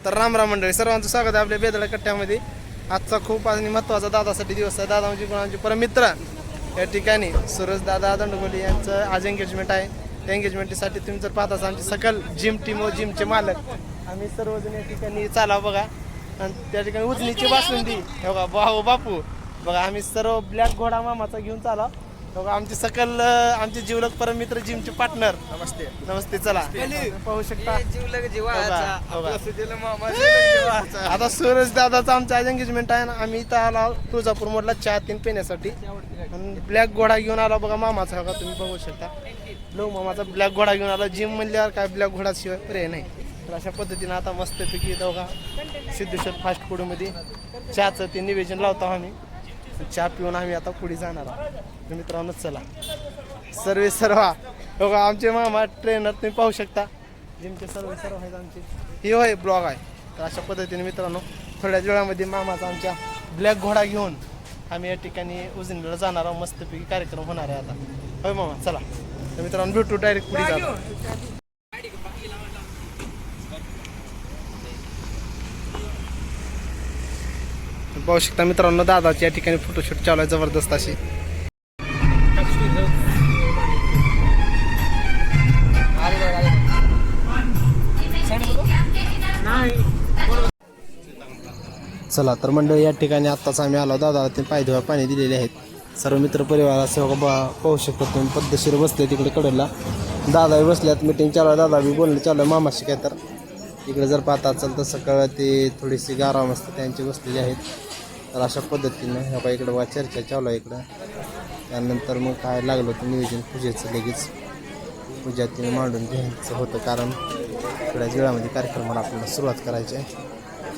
तर रामराम मंडळी, सर्वांचं स्वागत आहे आपल्या बेदळा कट्ट्यामध्ये. आजचा खूप आणि महत्त्वाचा दादासाठी दिवस आहे. दादा म्हणजे आमचे परमित्र. या ठिकाणी सूरज दादा दंडगोली यांचं आज एंगेजमेंट आहे. त्या एंगेजमेंटसाठी तुम्ही जर पाहता आमची सकल जिम टीम व जिमचे मालक आम्ही सर्वजण या ठिकाणी चाला बघा. आणि त्या ठिकाणी उजनीची बासुंदी बघा, भाऊ बापू बघा, आम्ही सर्व ब्लॅक घोडा मामाचा घेऊन चाला बघा. आमची सकल आमचे जीवलग परमित्र जिमचे पार्टनर. नमस्ते नमस्ते. चला पाहू शकता आता सूरज दादाचा आमचा आज एंगेजमेंट आहे ना. आम्ही इथं आला तुळजापूर मोडला चहा तीन पिण्यासाठी आणि ब्लॅक घोडा घेऊन आला बघा मामाचा. बघा तुम्ही बघू शकता लो मामाचा ब्लॅक घोडा घेऊन आला. जिम म्हणल्यावर काय ब्लॅक घोडा शिवाय पर्याय नाही. तर अशा पद्धतीनं आता मस्तपैकी बघा सिद्धेश्वर फास्ट फूडमध्ये चहाचं ते निवेदन लावतो आम्ही. चहा पिऊन आम्ही आता पुढे जाणार आहोत मित्रांनो. चला सर्व बघा आमचे मामा ट्रेनर तुम्ही पाहू शकता. जिमचे सर्व आहेत आमचे. हे होय ब्लॉग आहे. तर अशा पद्धतीने मित्रांनो थोड्याच वेळामध्ये मामाचा आमच्या ब्लॅक घोडा घेऊन आम्ही या ठिकाणी उजनीला जाणार आहोत. मस्तपैकी कार्यक्रम होणार आहे आता. होय मामा चला. तर मित्रांनो भेटू डायरेक्ट पुढे जाऊ. पाहू शकता मित्रांनो दादाची या ठिकाणी फोटोशूट चालू आहे जबरदस्त अशी. चला तर मंडळी या ठिकाणी आत्ताच आम्ही आलो. दादा ते पाय धुवा पाणी दिलेले आहेत. सर्व मित्र परिवार असं पाहू शकता तुम्ही. पद्धतशीर बसले तिकडे कडेला. दादा बसल्यात, मिटिंग चालू आहे. दादा बी बोलणं चालू आहे मामाशी काय. तर इकडे जर पाहता असेल तर सकाळ ते थोडीशी गारा मस्त त्यांचे बसलेले आहेत. तर अशा पद्धतीनं ह्या बाई इकडं चर्चा चालू आहे इकडं. त्यानंतर मग काय लागलं होतं नियोजन पूजेचं. लगेच पूजा तिने मांडून घ्यायचं होतं कारण थोड्याच वेळामध्ये कार्यक्रमाला आपल्याला सुरुवात करायची आहे.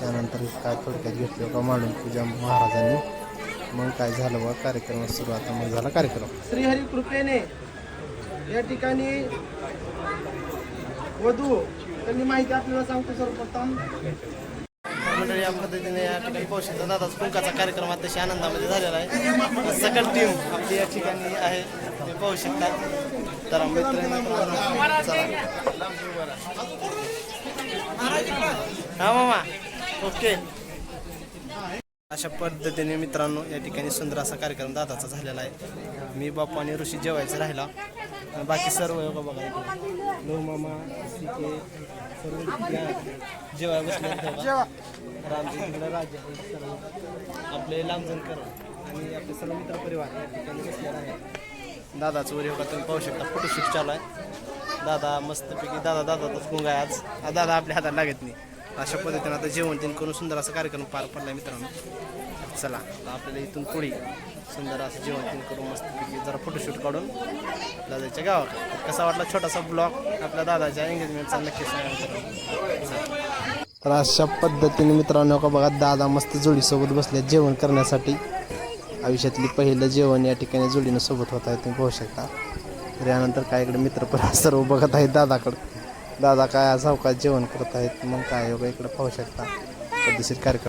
त्यानंतर काय थोडक्यात घेतलं का मांडून पूजा महाराजांनी. मग काय झालं बघा कार्यक्रमाला सुरुवात. मग झाला कार्यक्रम. श्रीहरी कृपेने या ठिकाणी वधू त्यांनी माहिती आपल्याला सांगतो सर्वप्रथम. मंडळी या पद्धतीने या ठिकाणी पाहू शकता दादाचा कुंकाचा कार्यक्रम अतिशय आनंदामध्ये झालेला आहे. सकल टीम आपली या ठिकाणी आहे ते पाहू शकता. तर हा मामा ओके. अशा पद्धतीने मित्रांनो या ठिकाणी सुंदर असा कार्यक्रम दादाचा झालेला आहे. मी बाप्पा आणि ऋषी जेवायचं राहिला. बाकी सर्व योगा बघा लो मामा सीके सर्व जेवायला बसले. रामजी तिकडे राजे सर्व आपले लांबजणकर आणि आपले सर्व मित्र परिवार या ठिकाणी बसलेला आहे. दादाचं वर योगा तुम्ही पाहू शकता. फोटोशूट चालू आहे. दादा मस्तपैकी दादाचाच गुंग आहे आज. दादा आपल्या हाताला लागत नाही. अशा पद्धतीने आता जेवण तीन करून सुंदर असा कार्यक्रम पार पडला मित्रांनो. चला आपल्याला इथून पुढे सुंदर असं जेवण तीन करून मस्तपैकी जरा फोटोशूट काढून दादाच्या गावात. कसा वाटला छोटासा ब्लॉग आपल्या दादाच्या एंगेजमेंटचा नक्की सांगा. तर अशा पद्धतीने मित्रांनो का बघा दादा मस्त जोडीसोबत बसले जेवण करण्यासाठी. आयुष्यातली पहिलं जेवण या ठिकाणी जोडीनं सोबत होत आहे तुम्ही पाहू शकता. तर यानंतर काय इकडे मित्रपरिवार सर्व बघत आहेत दादाकडं. दादा काय सावकाश जेवण करत आहेत. मग काय इकडे पाहू शकता पद्धतशीर कार्यक्रम.